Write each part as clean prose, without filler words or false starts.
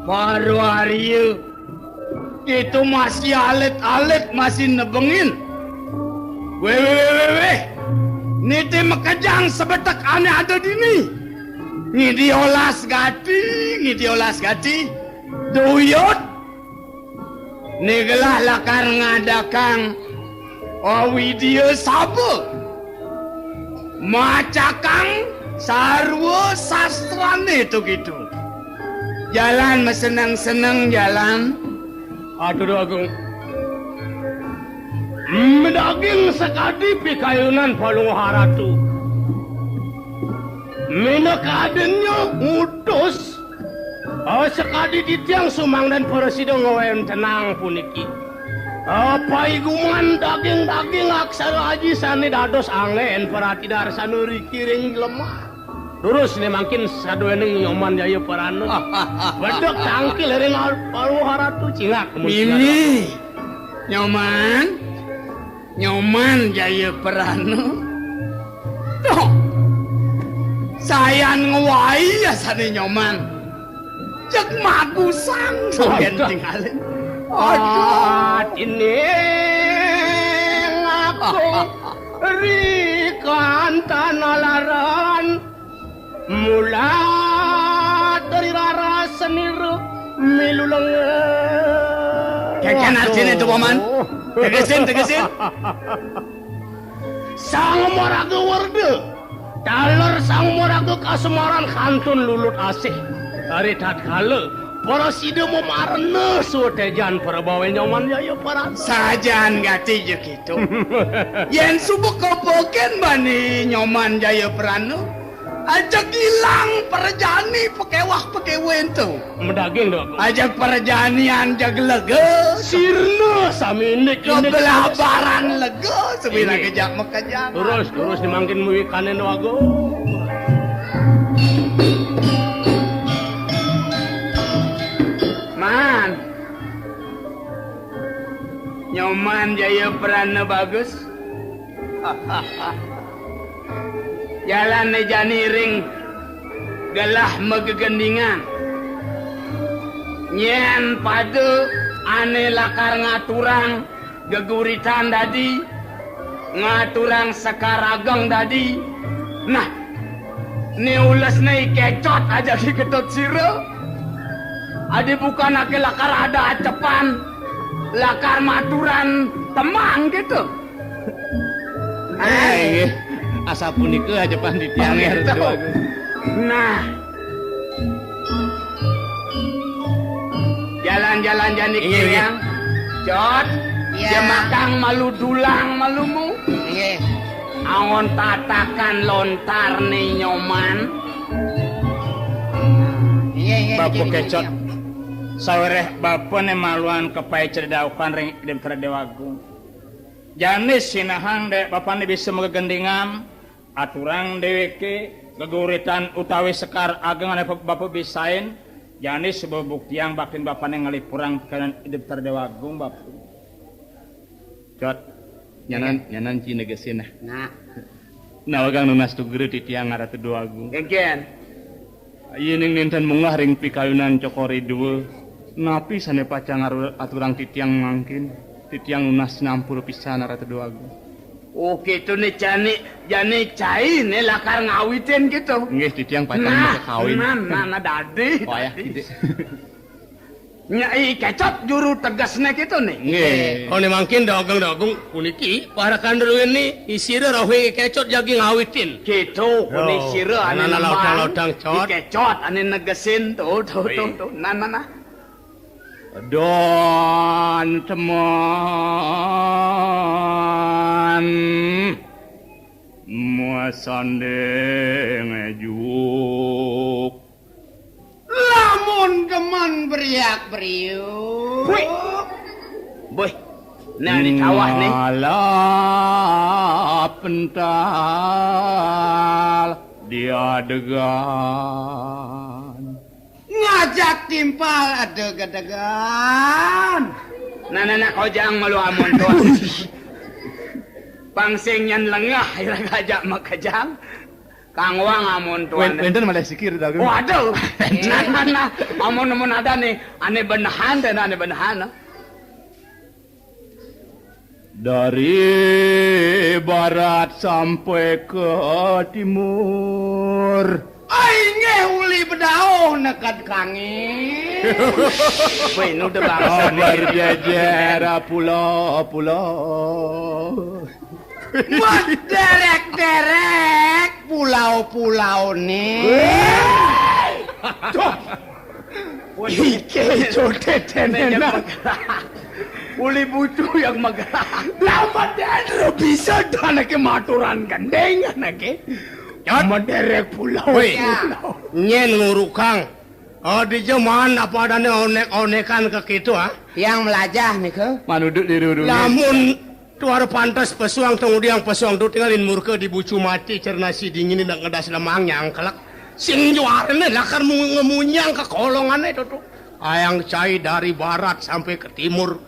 Baru hari itu masih alit-alit masih nebengin. Weh. Niti mekejang sebetek aneh ada di ni. Ngidiolas gati. Duyut. Nigelah lakar ngadakang. Awidia sabo. Macakang sarwa sastrane itu gitu. Jalan senang-senang jalan. Aduh agung. Medaging sekadi pikayunan palung haratu. Minakadennya utus. Sekadi ditiang sumang dan presiden ngawem tenang puniki. Apa iguman daging-daging aksara aji sani dados anglen perhati dar sanuri kiring lemah. Terus ini makin sadueneng nyoman jaya peranu. Bedok tangkil dari palu haratu cingak. Mimi nyoman jaya peranu. Tuh sayan ngewai ya sani nyoman. Cek magusang sampean tinggalin. Aduh ini aku rikan tanah laran. Mula dari rara seniru milulang. Kayak artinya itu paman. Tegesin. Sang moraga warga. Dalar sang moraga kasemaran kantun lulut asih. Dari tatkala para sida memarna sutejan para bawe nyaman ya para sajan gati je kitu. Yen subuk kopoken bani nyoman jaya peranu. Ajak hilang perjani pekewah pekewen tu. Medaging dong. Ajak perjanian jag lega. Sirna saminik kebelabaran lega. Sebila kejak mekejak. Terus dimangkin muikanen wago. Man. Nyoman jaya perana bagus. Jalan nejani ring gelah megegendingan nyen padu ane lakar ngaturang geguritan dadi ngaturang sekarageng dadi. Nah ni ules ni kecot aja si ketut siro adi bukan ake lakar ada acepan lakar maturan temang gitu. Asa punika aja panditiang gitu. Nah jalan-jalan janik yang cot jemakang malu dulang malumu angon tatakan lontar nih nyoman bapu kecot sawereh bapak nih maluan kepai cerdaukan ring dem terdewagung janis sinahang dek bapak nih bisa megegendingan aturang deweke geguritan utawi sekar ageng ane bapak bisain janis sebuah bukti yang bakin bapak nih ngelipurang kanan hidup terdewagung bapak cot nyanan cina gesin nah wagang nunas tu guru di tiang ada tu dua agung kengkian ini ninten mungah ring pikayunan cokori dua napi sana pacang aturang titiang mangkin titiang nunas 60 pisan ada tu dua agung. Oh gitu nih jani cai nih lakar ngawitin gitu. Nggih titiang pacang bisa kawin. Nah dadi. Oh ya gitu. Nyai kecot juru tegasnya gitu nih. Nggih. Oh nih mungkin dagang puniki para kanderu ini isira rohi kecot jagi ngawitin. Gitu puni sira ane lodang cot. Kecot ane negesin tuh. Nah. Don teman muasande ngejuk lamun keman beriak-beriuk boy nah di kawah nih malah pental dia adegan ngajak timpal adeg-adegan. Nah kau jangan malu amon tuan. Pangsingyan lengah ira ngajak makajang. Kang Wang amun tuan. Wenten malah sikir dagang. Waduh. Nah. Amun ada nih ane benahan dan ane benahan. Dari barat sampai ke timur. Aing uli bedaun nekat kangi. Weh nu teu bangsa berjejer pulau-pulau. Derek pulau-pulau nih. Tuh. Ike codet uli butuh yang megah. Lama dan bisa danake maturan gandeng anake. Derek pulau. Nyen ngurukang. Oh di zaman apa adanya onek-onekan ke kitu ha? Yang melajah nih ke? Manuduk di dulu. Namun tuar pantas pesuang tengudang pesuang tu tinggalin murke di bucu mati cerna si dingin dan ngedas lemang nyangkelak. Sing juarane lakar ngemunyang ke kolongan itu tuh. Ayang cai dari barat sampai ke timur.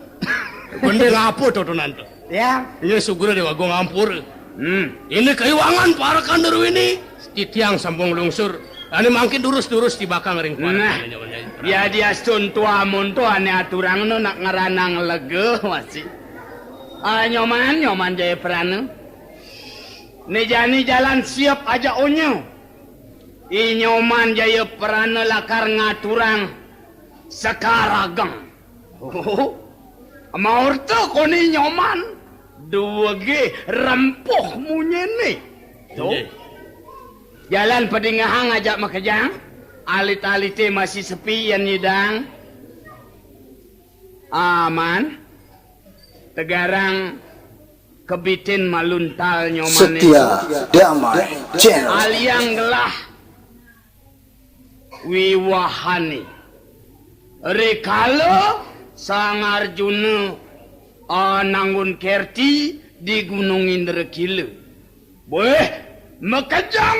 Bende ngapu tuh nanti. Ya. Ini sugura dewa gua ngampur. Ini keiwangan para kanderu ini. Titiang sambung lungsur. Ini makin durus-durus di bakang ring nah, dia sun tua mun tua ane aturang nu nak ngaranang lege masih. Nyoman jaya perana. Nejani jalan siap aja onyo. Nyoman jaya perana lakar ngaturang sekarageng. Maur tu koni nyoman. 2G rempuh munyene. Tuh. Jalan pedingahang ajak makejang. Alit-alite masih sepi yan nyidang. Aman. Tegarang kebitin maluntal nyoman. Setia Damai Channel. Aliang gelah wiwahani. Rekalo sang Arjuna nanggun kerti di Gunung Indrekila. Boleh. Makajang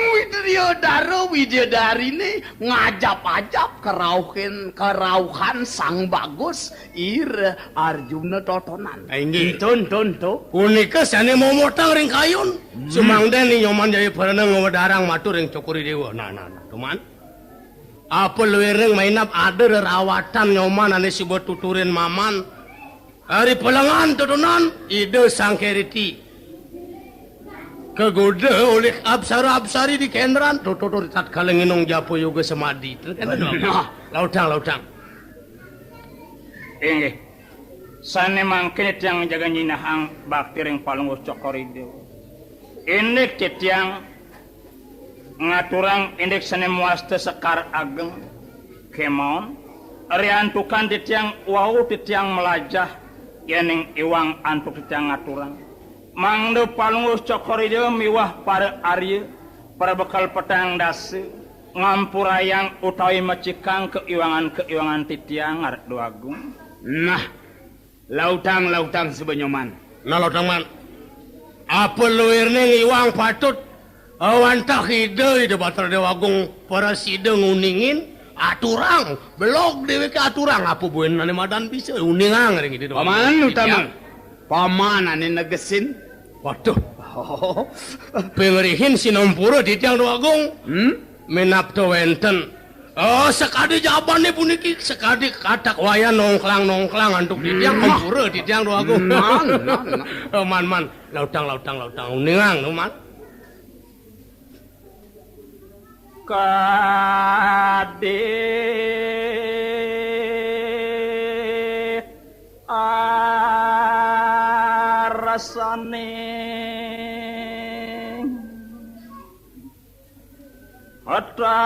widadari ni ngajap-ajap kerauhan sang bagus Arjuna totonan. Ainggi. Ton. Unika sane momotang ring kayun. Sumangden ni nyoman jaya parana ngawadarang matur ring cokuri dewa. Nah, teman. Apa luwireng mainap ada rawatan nyoman ane sibuat tuturin maman. Hari pelangan totonan ide sang keriti. Kegoda oleh absari di kendran toto tat kalenginong japo yoga semadi lautang Sane mangkit yang jaga nyinahang bakti ring palunggus cokoridew indek titiang ngaturang indek sane muaste sekar ageng kemon ariantukan titiang wau titiang melajah yening iwang antuk titiang ngaturang mangde palunggus cokoridew miwah para arya para bekal petang dase ngampurayang utawi macikang keiwangan titiang arek doagung. Nah, lautang sebenyoman. Nah lautang man. Apa luwirne iwang patut awantah ide batar dewagung para side nguningin aturang belok dewe ke aturang apa buen ane madan bisa uningang ring itu. Paman utama. Paman ane negesin. Waduh. Pengerihin sinompuro di tiang doagung. Menap to wenten. Sekadi jawaban ni puniki sekadi katak waya nongklang antuk di tiang ampuro di tiang doagung. Man. Lautang uningang no man. Kade arasane ataruh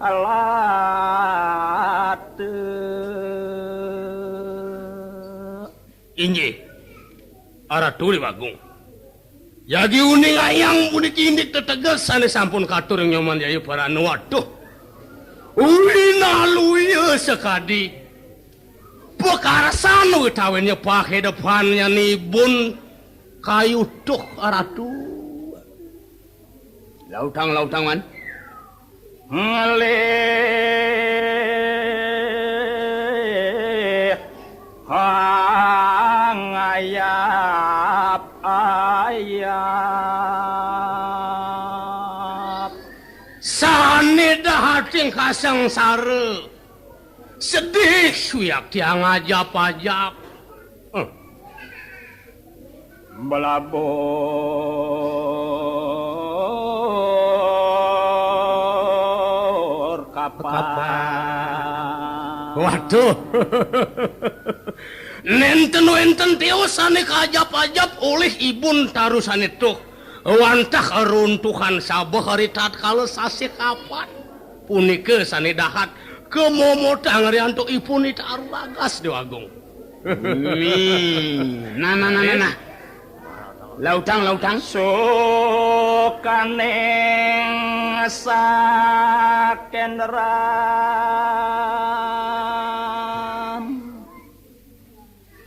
alat Inji araturi bagung. Jadi uning ayang puniki indik tetegas sane sampun katur yang nyoman jayu para waduh. Naluya sekadi. Pekarasan utawinya pakai depannya nibun kayu tuh aratu. Lautang man. Ngalih hangayap sing kasangsara. Sedih suyak tiang ajap-ajap. Belabor kapan. Waduh. Nenten-wenten tiosane kajap-ajap oleh ibun tarusan itu. Wantah keruntuhan sabah hari tatkala sasi kapan. Punika sane dahat kemomotang rianto ipun itu arubagas Dewagung. Nah. Lautang. Sukaneng sakenram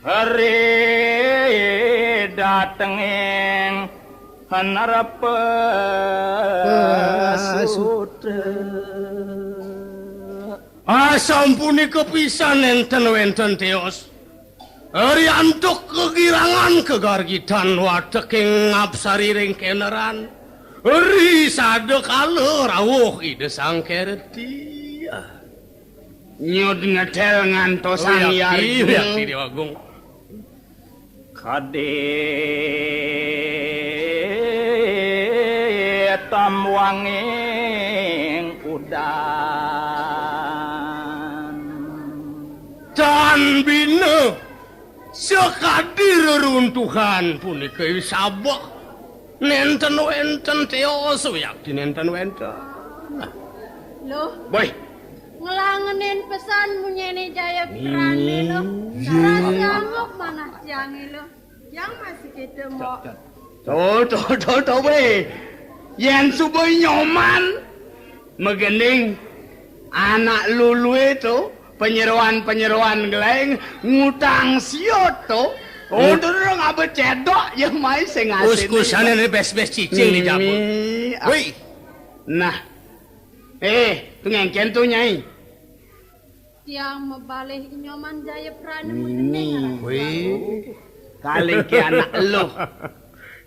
hari datengeng hanarapasutra Asampuni kepisan enten-wenten teos. Ariantuk kegirangan kegargitan wateking ngapsari ring keneran. Eri sade kala rawuh ide sangkerti. Nyud ngedel ngantosan yakti Dewagung. Kade tamwanging udan dan bina sekadir runtuhan punika sabah nenten-wenten teos yakti nenten-wenten. Loh, Boy, ngelangenin pesanmu nyene Jaya Prani lo. Sarang jangok mana jangi lo. Yang masih kita mau. Tuh, weh. Yang suboy nyoman. Megening anak lulu itu penyeruan geleng ngutang siot tuh. Dorong abe cedok yang mai sing asin. Us-usan ini bes-bes cicing di Jabul. Wih. Nah. Tu ngengken tu nyai. Yang membalik nyoman Jaya Prani mendengar. Wih. Kaling ke anak lo.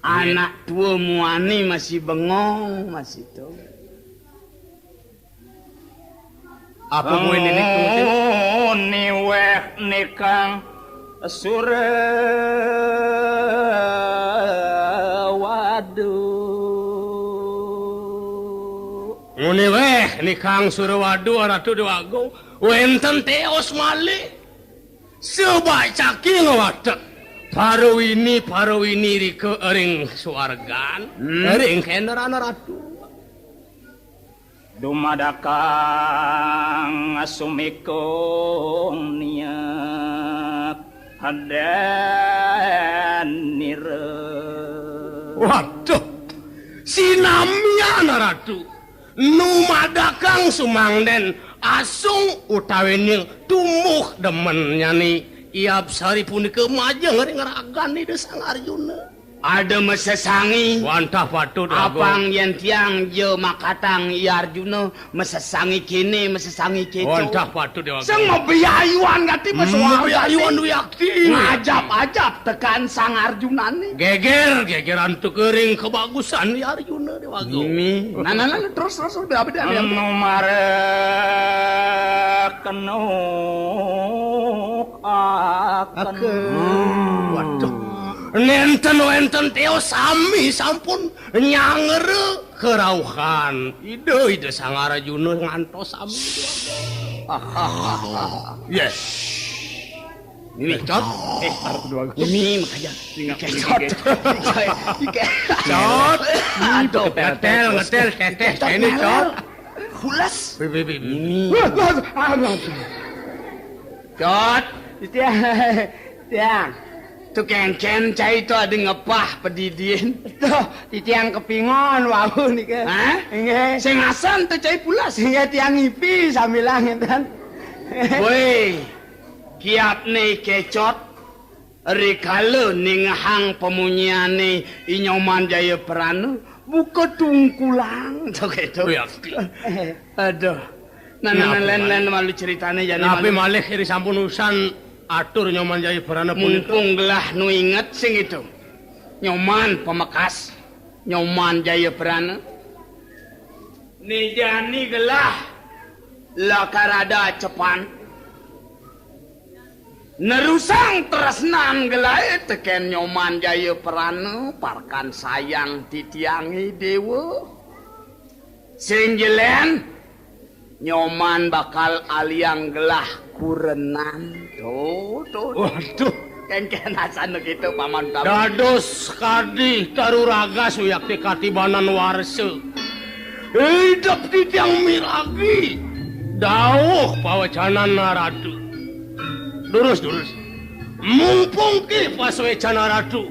Anak tua muani masih bengong masih tuh. Apa gue ini niweh nikang Surawadu. Nguni weh nikang Surawadu Ratu Dewagung. Wenten teos malih. Sebacaki ngawatek. Parawini rike ering suargan. Ering keneran Ratu. Dumadakang asumikong niyak hadan nire. Waduh, sinamya Ratu. Numadakang sumangden asung utawi ning tumuh demen nyani iap sari punika majeng ngeragan di Desang Arjuna. Ada mesesangi. Wantah patut apang yen tiang je makatang i Arjuna mesesangi kene mesesangi keco. Wantah patut Dewa. Seng mebiyayuan gati mesuar mebiyayuan yakti. Ngajap-ajap tekan sang Arjuna ni. Gegeran tu kering kebagusan i Arjuna Dewa. Mimi. Nah, terus beda. Numare kenuk akan. Waduh. Nenten teos sami sampun nyangere kerauhan. Ide sang Arjuna ngantos sami. Yes. Ini cot. Arep dua. Ini makanya cot. Cot. Aduh, ngetel teteh ini cot. Hulas. Ini. Cot. Tiang. Tu kengken cai tu ada ngepah pedidin. Tuh, tiang kepingon wau nih ke. Hah? Nggih. Sing asan tu cai pulas. Sehingga tiang ngipi sambil langit kan. Woi, kiap nih kecot. Rikala ning hang pemunyiane Inyoman Jaya Prana buka tungkulang tu gitu. Aduh. Nah, lain malu ceritane jane. Tapi malih iri sampun usan atur Nyoman Jaya Prana punika. Mumpung gelah nu inget sing itu. Nyoman pemekas. Nyoman Jaya Prana. Nijani gelah lakarada cepan nerusang tresnan gelai teken nyoman jaya perana parkan sayang titiangi dewa sinjelen nyoman bakal aliang gelah kurenan tuh Waduh, ken asan gitu paman kamu dados kadi taruraga suyak ti katibanan warse. Hidup di tiang miragi. Dawuh pawacanan ratu. Durus. Mumpung ki paswecana ratu.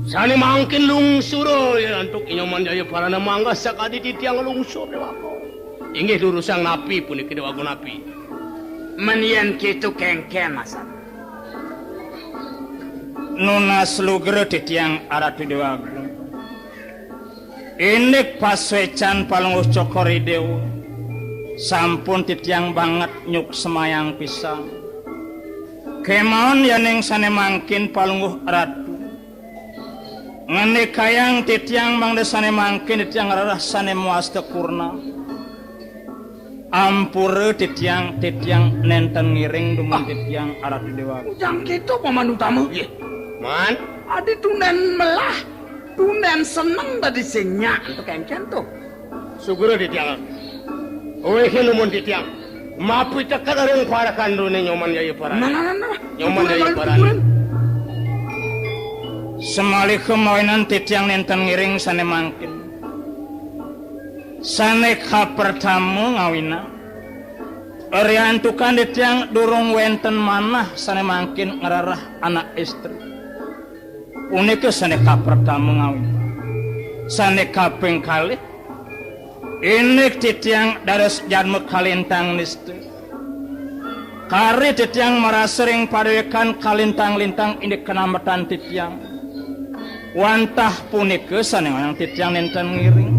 Sani mangkin lungsur ya antuk inyoman jaya parana mangga sakadi di tiang lungsur dewako. Inggih durusang napi puniki dewaku napi. menien kitu kengken asan Nunas lugre titiang aratu dewagung. Inik paswecan palunguh cokori dewa. Sampun titiang banget nyuk semayang pisang. Kemaon yaning sane mangkin palunguh ratu. Ngene kayang titiang mangde sane mangkin titiang rarah sane muas tekurna. Ampure titiang nenten ngiring dumun titiang aratu dewa. ujang kitu paman utama Man, adi tunen melah tunen seneng tadi senyak untuk kengken tuh suguro di tiang. Owehin lumun di tiang. Mapi tekat areng para kandune nyoman jaya parana. nah Nyoman jaya parana. Semali kemauinan titiang nenten ngiring sane mangkin. Sane kapertamu ngawina. Oriantukan titiang durung wenten manah sane mangkin ngerarah anak istri. Unike sane kapertamu ngawina. Sane kaping kali. Inik titiang dados jarmu kalintang nistu. Kari titiang marasering padewekan kalintang-lintang ini kenamatan titiang. Wantah punike sanengan titiang nenten ngiring.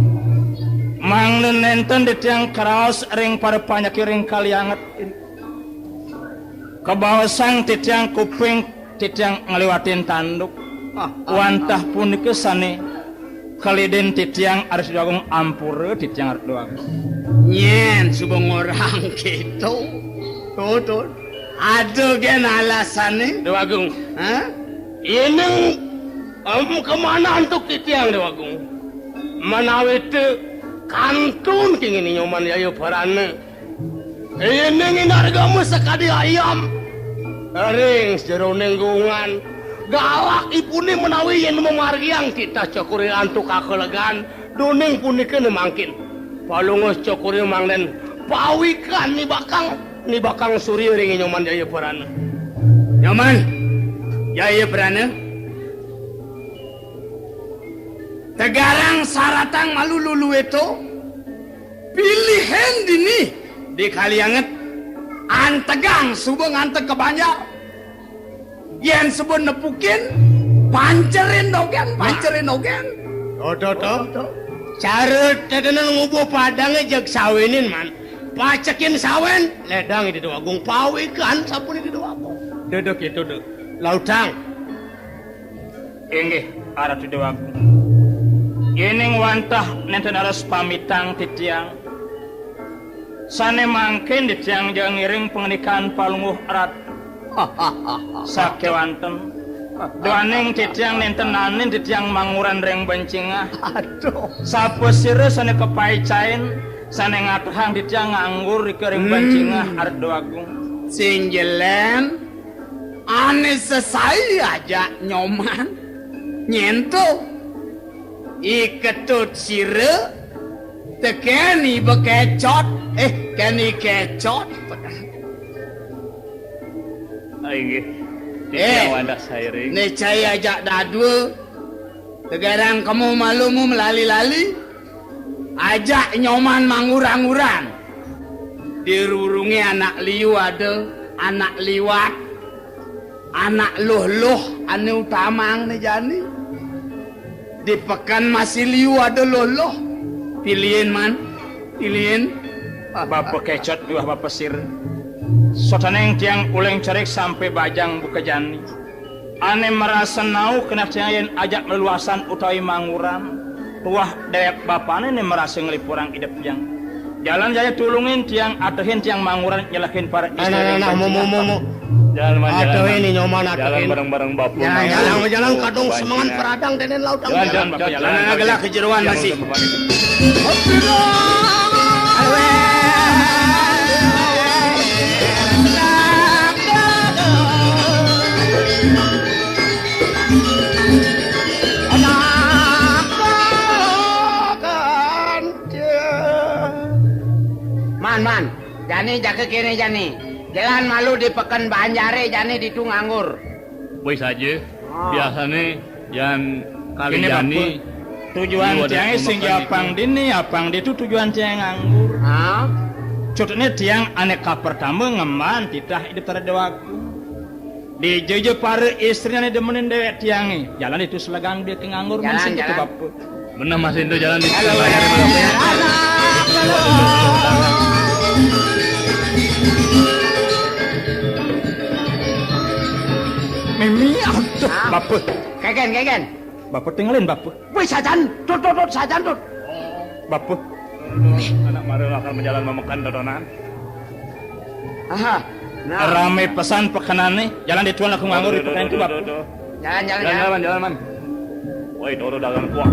Manglen nenten titiang karaos ring pada panyak ring kalianget. Kebawasang titiang kuping titiang ngeliwatin tanduk. Wantah punike sane kaliden titiang harus doagung ampure titiang harus doagung. nyen subeng orang gitu tuh aduh gen alasannya Dewagung, hah ini kemana untuk titiang Dewagung? Manawi teu kantun kingin nyoman jaya parana. Ini nginargamu sekadi ayam. Ring jero nenggungan. Galak ipune menawi yen memargiang kita cokuri antuk kakelegan doning punikeun mangkin palungos cokuri mangden pawikan ni bakang surya ring nyoman jaya parana. nyoman jaya perana tegarang saratang malu lulu itu pilihan dini di kalianget antegang subeng ante kebanyak yen sebut nepukin pancerin ogen Carut tetenan ngubuh padange jeung sawinin man. Pacekin sawen ledang di Dewagung pawikan sapuni di Dewagung. Dedek itu dek. Lautang. Inggih aratu dewagung. Yening wantah nenten aras pamitang titiang. Sane mangkin titiang jeung ngiring pengenikan palunguh ratu. Sakewanten doaning titiang nenten nanin titiang manguran reng bencingah. aduh Sapesire sane kepaicain sane ngatuhang titiang nganggur rikering bencingah arep doagung. sing jelen ane sesai aja nyoman nyentuh iketut sire tekeni bekecot keni kecot Inggih titiang wandah sairing. ne cai aja dadue tegarang kamu malumu melali-lali ajak nyoman mangurang-urang dirurungi anak liu ada anak liwat anak luh-luh anu utamang nih jani di pekan masih liu ada luh-luh pilihin man pilihin Bapak kecot dua bapak sir. Sotaneng tiang uleng cerik sampai bajang buka jani. Ane merasa nau kena yen ajak meluasan utawi manguran. Tuah dewek bapane ne merasa ngelipurang hidup yang. Jalan saya tulungin tiang atuhin tiang manguran nyelakin para istri. Nah, mau. Jalan man, Aduh jalan. ini nyoman Jalan atuhin. bareng-bareng bapu. Jalan kadung semangat peradang denen laut. Jalan gelah kejeruan masih. Man, Jani jaga kene Jani. Jalan malu di Peken Banjare Jani di Tunganggur. Boy saja. Biasanya yang kali Ini Jani tujuan tiang sing apang dini apang itu tujuan tiang nganggur. Hah? Contohnya tiang aneka pertama ngeman titah hidup terdewaku. Di jeje para istrinya demenin dewek tiangi. Jalan itu selegang dia ke nganggur Jalan. bapu. bener Mas Indo jalan di Mimi aduh bapu. Kegen. Bapu tinggalin bapu. Wih sajan, tut, sajan tut. Bapu. anak maril akan menjalan memakan dodonan. Aha. Nah, Rame pesan pekenan nih. Jalan di tuan aku nganggur di pekan itu bapu. jalan. Man. Woi, dodo dagang kuah.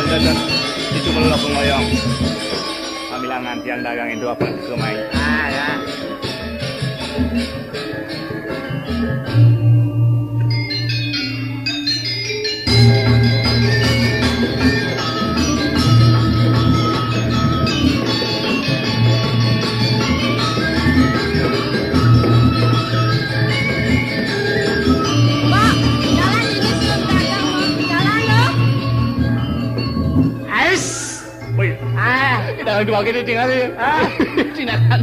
Dan itu melulu aku ngoyong. Ambilangan tiang dagang itu apa ke main. Ya. Mbak, jalan ini sebelum dagang, Mbak. Jalan loh. Ais. Woi, Ah. dagang dua kali tinggal ya. Tindakan.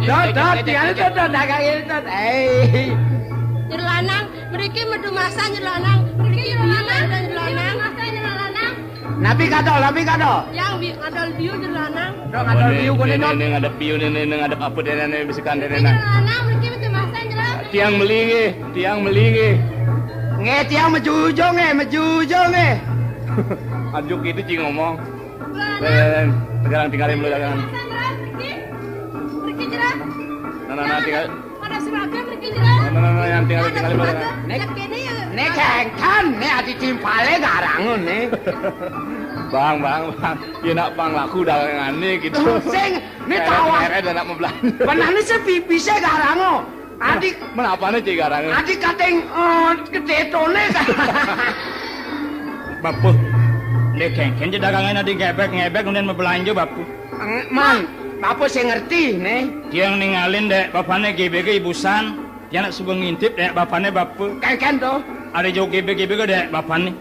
Dot, tinggal itu dagang itu. Nyerlanang, mereka medu masa nyerlanang. Mereka nyerlanang dan nyerlanang. Masa nyerlanang. Nabi kado. Yang adol biu nyerlanang. Dong ada view gue nih. Ini ngadep piu ini ngadep apa dia ini bisikan dia. Nyerlanang, mereka medu masa nyerlanang. Tiang melingi. Nge tiang mejujong nge. Ajuk itu cing ngomong. Nyerlanang. Sekarang tinggalin dulu dagangan. Masa nyerlanang, mereka nyerlanang. Nah, tinggal. Ada seragam, mereka nyerlanang. Nah, yang tinggalin dulu dagangan. Nek kene ya. Nih kengkan, nih adi timpale garangun nih. Bang. Ya nak bang laku dagangan nih gitu. Sing, nih tawa. Ada nak membelanja. Benar sih pipise garango. Adik, Mana apanya cik garang? adik kateng ketetone kan. Bapu. Dek kengken je dagangan di ngebek kemudian mau belanja bapu. Man, bapak saya ngerti nih. Tiang ninggalin dek bapaknya GBG ibusan. Tiang nak subuh ngintip dek bapaknya bapu. Kengken tuh. Ada jauh GBG dek bapaknya.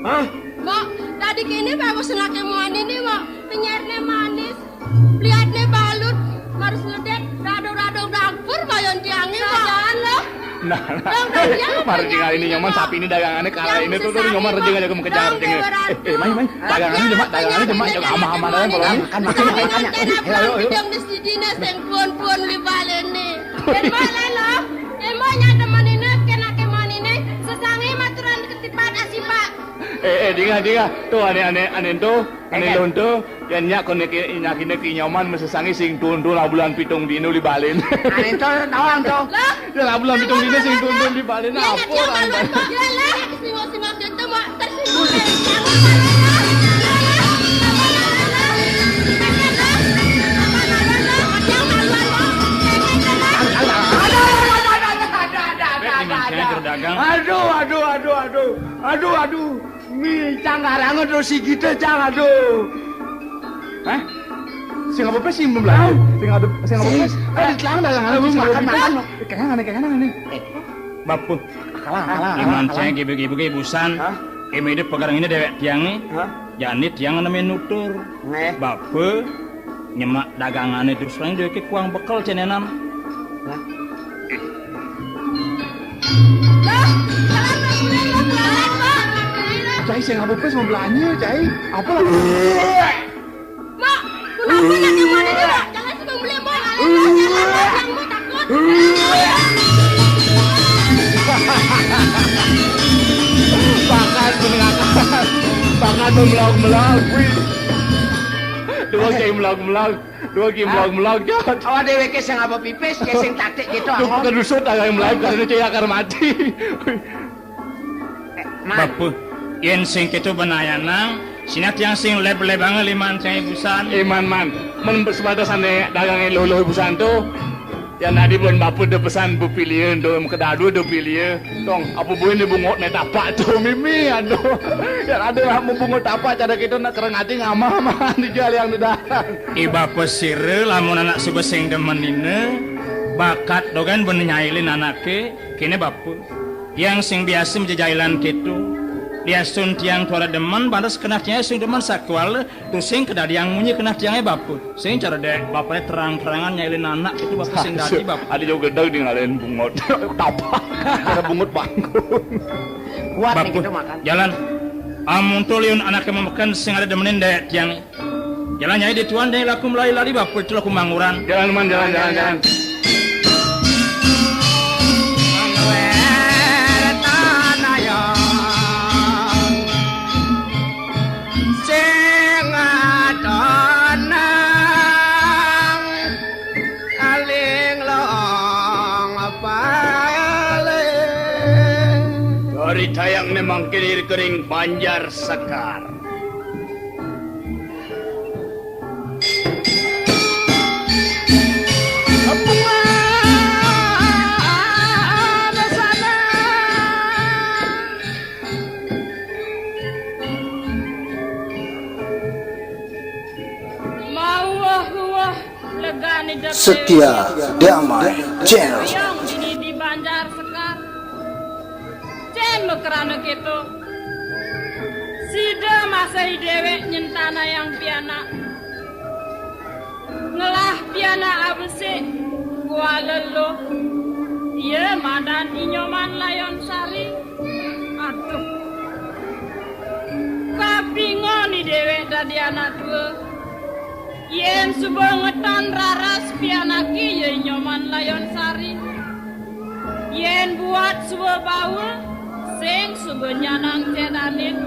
Hah? Mbak, tadi kini bagus senaknya mani nih, Mbak. Penyernya manis, lihatnya balut, harus ledek, rado dapur, bayon tiangnya, Mbak. Jangan loh. Nah, Yang mari tinggal ini nyoman sapi ini dagangannya karena ini tuh nyoman rejeng aja aku mengejar rejeng. Main. Dagangannya demak jaga ama-ama dan kalau ini Makan. Ayo. Yang di sini seng puan li balene. Dan malah loh, emonya teman ini kena keman ini sesangi maturan ketipan asipak. Dinga. Tuh ane tuh, ane lon tuh, yang nyak konek nyakine ki nyoman mesesangi sing tundul bulan pitung dino li balen. Ane tuh doang tuh. Lah, Ya bulan pitung dino sing tundul li balen dia apa nggak orang. malu Mbak. Ya lah, singok gitu Mbak. Tersinggung. Dagang. Aduh. Mi canggarangan terus si gitu cang aduh. Hah? Sing apa sih belum belanja? Sing apa? Di telang dagangan makan. Kenangan. Bapu. Kalah. Iman saya GBG ibusan. Hah? Ini dek pegarang ini dewek tiangnya. Hah? Janit tiang namanya nutur. Nge. Bapu. Nyemak dagangannya terus lain dia ke kuang bekal cenenan. Lah, jalan Mbak, jalan Mbak. Cai sing apa mau belanja, Cai? Apa lah? Mbak, kenapa nak keman ini Mbak? Jangan sebelum beli Mbak. Jangan Mbak, takut. mendengarkan. Bangga tuh melag-melag. Dua game melag-melag jod. Awak dewe ke sing apa pipis, ke sing taktik gitu. Tuh kedusut agak melag karena caya akar mati. Man, Bapu, yen sing kitu benayana, sina tiang sing leb-lebang liman cai busan. Iman man, men sebatas ane dagang lolo busan tuh. Ya nadi belum bapu de pesan bu pilih do kedadu do pilih dong apa buin de bungot ne tapak tuh mimi aduh ya ada yang bungot tapak cara kita nak kereng hati ngamah mah dijual yang di dalam Iba pesire lamun anak subesing demenine bakat dogan benyailin anake kene bapu yang sing biasa menjajailan kitu dia sun tiang tuara demen batas kena tiang sing demen sakwal tu sing kedah yang munyi kena tiangnya bapu sing cara dek bapaknya terang-terangan nyailin anak itu bapu sing dadi bapu ada juga gedeg di ngalain bungot tapak ada bungot bangun kuat nih bapu gitu makan. jalan amun tuliun anaknya memakan sing ada demenin dek tiang jalan nyai di tuan dek laku melai lari bapu itu laku manguran jalan man jalan dari tayang memang kilir kering Banjar Sekar. Setia Damai Channel. Yang ini di Banjar Sekar. Cen kerana gitu. Sida masa dewek nyentana yang piana. Ngelah piana abese gua lelo. Iya madan inyoman layon sari. Aduh. Kapingon ni dewek dadi anak tua. Yen subangetan raras pianaki ye nyoman layon sari. Yen buat suba baul sing suba nyanang cedanin.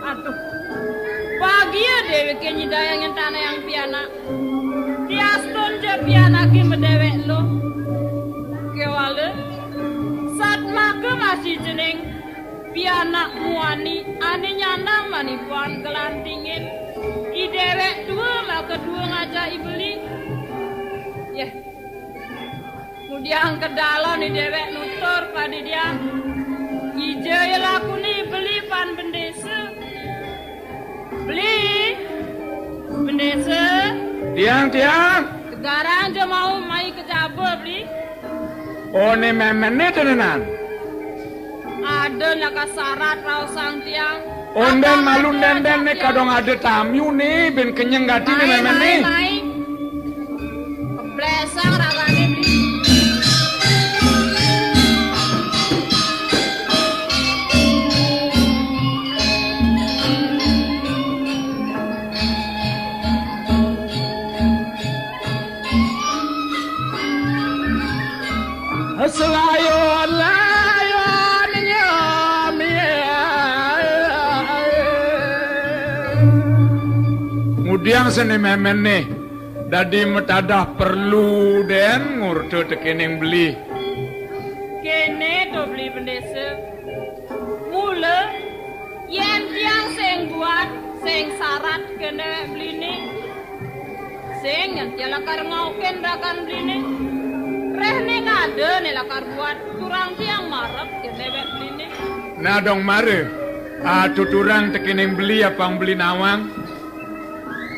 Atuh. Bagia dewe ke nyidayang yang tanah yang piana. Tiaston je pianaki medewek lo. Kewale. Saat maka masih jeneng piana muani ane nyanang manipuan kelantingin. Idewek dua lah kedua ngajak ibeli. Ya. Kemudian ke dalam ni dewek nutur pada dia. Ije ya laku ni beli pan bendesa. Beli bendesa. Tiang. Sekarang je mau mai ke Jabal beli. Oh ni memen ni tenan. Ada nak kasarat rausang tiang. Onden malun den ni kadang ada tamu ni ben kenyang gati ni memen ni. Mai. Keblesang ragane beli. Selayon nyami. Kemudian seni memen ni. Dadi metadah perlu den ngurtu tekening beli. Kene to beli bendesa. Mula yen tiang sing buat sing syarat kene beli ni. Sing yang tiang lakar ngauken rakan beli ni. Reh ni ngade ni lakar buat kurang tiang marap kene beli ni. Nah dong mare. Tuturang tekening beli apang beli nawang.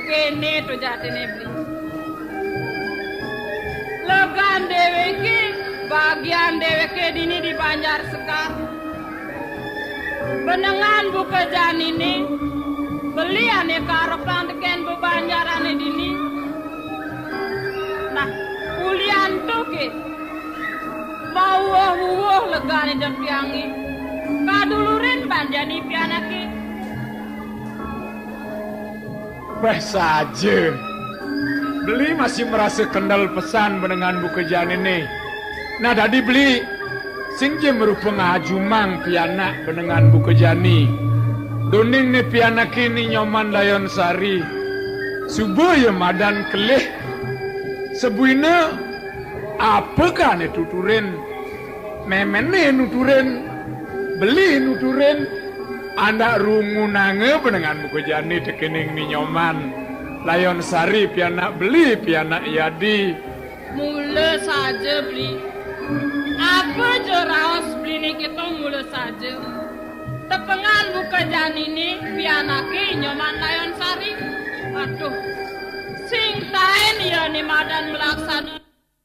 Kene to jatene beli. Legan deweke bagian deweke dini di Banjar Sekar. Benengan buka janini beli ane karopan teken bebanjarane dini. Nah, kulian tuh ke mau legane dempiangi. Kadulurin banjani pianake. Bah saja. Beli masih merasa kendal pesan menengan buku jan ini. Nah, tadi beli Sing je merupa ngajumang pianak benengan buka jani. Doning ni pianak kini nyoman layon sari. Subuh ya madan kelih. Sebuina apakah ni tuturin? Memen ni nuturin. Beli nuturin. Anak rungu nange benengan buka jani tekening ni nyoman. Layon sari pianak beli pianak yadi. Mula saja beli. Apa je raos beli ni kita mula saja. Tepengan buka jani ni pianaki nyoman layon sari. Aduh, sing tain ya ni madan melaksanakan.